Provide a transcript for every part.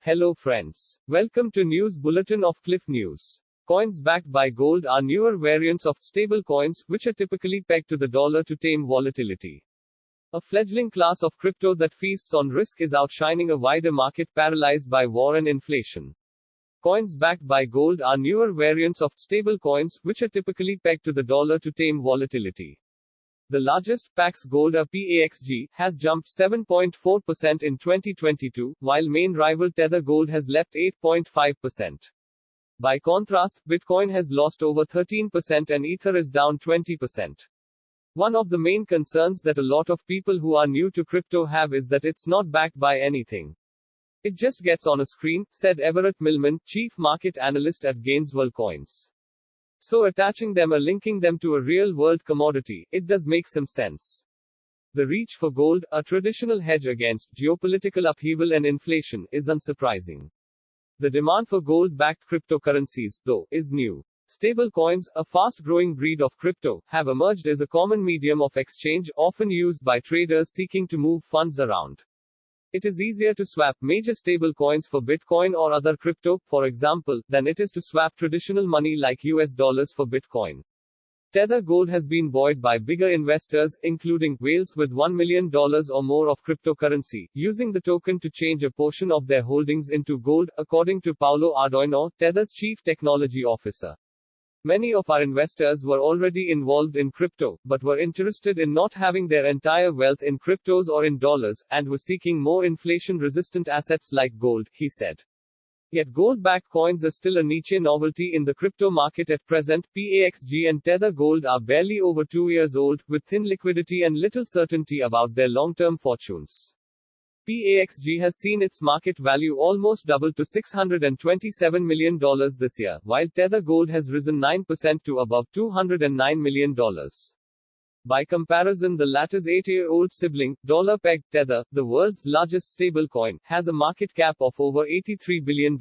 Hello friends. Welcome to News Bulletin of Cliff News. Coins backed by gold are newer variants of stablecoins, which are typically pegged to the dollar to tame volatility. A fledgling class of crypto that feasts on risk is outshining a wider market paralyzed by war and inflation. Coins backed by gold are newer variants of stablecoins, which are typically pegged to the dollar to tame volatility. The largest, Pax Gold (PAXG), has jumped 7.4% in 2022, while main rival Tether Gold has leapt 8.5%. By contrast, Bitcoin has lost over 13% and Ether is down 20%. One of the main concerns that a lot of people who are new to crypto have is that it's not backed by anything. It just gets on a screen, said Everett Millman, chief market analyst at Gainesville Coins. So attaching them or linking them to a real-world commodity, it does make some sense. The reach for gold, a traditional hedge against geopolitical upheaval and inflation, is unsurprising. The demand for gold-backed cryptocurrencies, though, is new. Stablecoins, a fast-growing breed of crypto, have emerged as a common medium of exchange, often used by traders seeking to move funds around. It is easier to swap major stablecoins for Bitcoin or other crypto, for example, than it is to swap traditional money like US dollars for Bitcoin. Tether Gold has been buoyed by bigger investors, including whales with $1 million or more of cryptocurrency, using the token to change a portion of their holdings into gold, according to Paulo Ardoino, Tether's chief technology officer. Many of our investors were already involved in crypto, but were interested in not having their entire wealth in cryptos or in dollars, and were seeking more inflation-resistant assets like gold, he said. Yet gold-backed coins are still a niche novelty in the crypto market at present. PAXG and Tether Gold are barely over 2 years old, with thin liquidity and little certainty about their long-term fortunes. PAXG has seen its market value almost double to $627 million this year, while Tether Gold has risen 9% to above $209 million. By comparison, the latter's 8-year-old sibling, dollar-pegged Tether, the world's largest stablecoin, has a market cap of over $83 billion.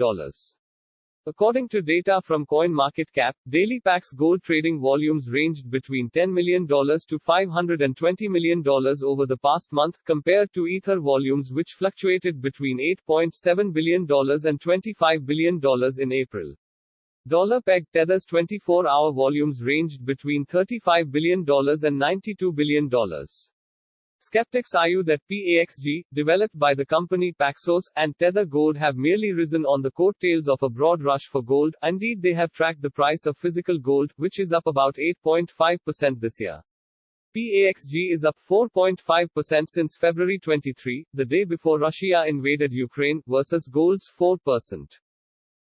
According to data from CoinMarketCap, daily Pax Gold trading volumes ranged between $10 million to $520 million over the past month, compared to Ether volumes which fluctuated between $8.7 billion and $25 billion in April. Dollar-pegged Tether's 24-hour volumes ranged between $35 billion and $92 billion. Skeptics argue that PAXG, developed by the company Paxos, and Tether Gold have merely risen on the coattails of a broad rush for gold. Indeed, they have tracked the price of physical gold, which is up about 8.5% this year. PAXG is up 4.5% since February 23, the day before Russia invaded Ukraine, versus gold's 4%.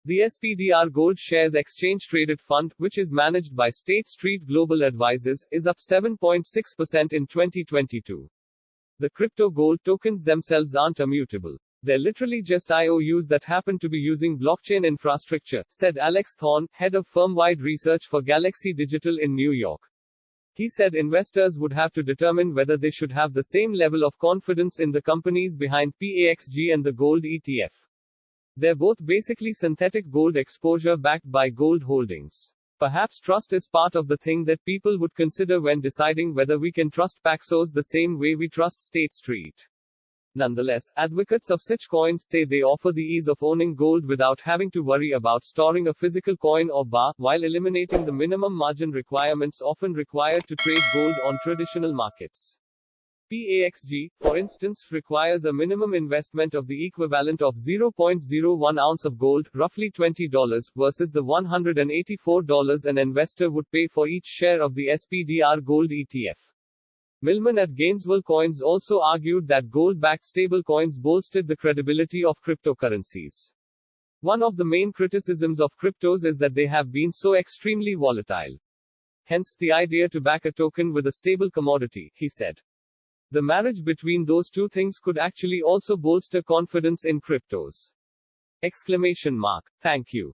The SPDR Gold Shares Exchange Traded Fund, which is managed by State Street Global Advisors, is up 7.6% in 2022. The crypto gold tokens themselves aren't immutable. They're literally just IOUs that happen to be using blockchain infrastructure, said Alex Thorne, head of firm-wide research for Galaxy Digital in New York. He said investors would have to determine whether they should have the same level of confidence in the companies behind PAXG and the gold ETF. They're both basically synthetic gold exposure backed by gold holdings. Perhaps trust is part of the thing that people would consider when deciding whether we can trust Paxos the same way we trust State Street. Nonetheless, advocates of such coins say they offer the ease of owning gold without having to worry about storing a physical coin or bar, while eliminating the minimum margin requirements often required to trade gold on traditional markets. PAXG, for instance, requires a minimum investment of the equivalent of 0.01 ounce of gold, roughly $20, versus the $184 an investor would pay for each share of the SPDR Gold ETF. Millman at Gainesville Coins also argued that gold-backed stablecoins bolstered the credibility of cryptocurrencies. One of the main criticisms of cryptos is that they have been so extremely volatile. Hence, the idea to back a token with a stable commodity, he said. The marriage between those two things could actually also bolster confidence in cryptos. Thank you.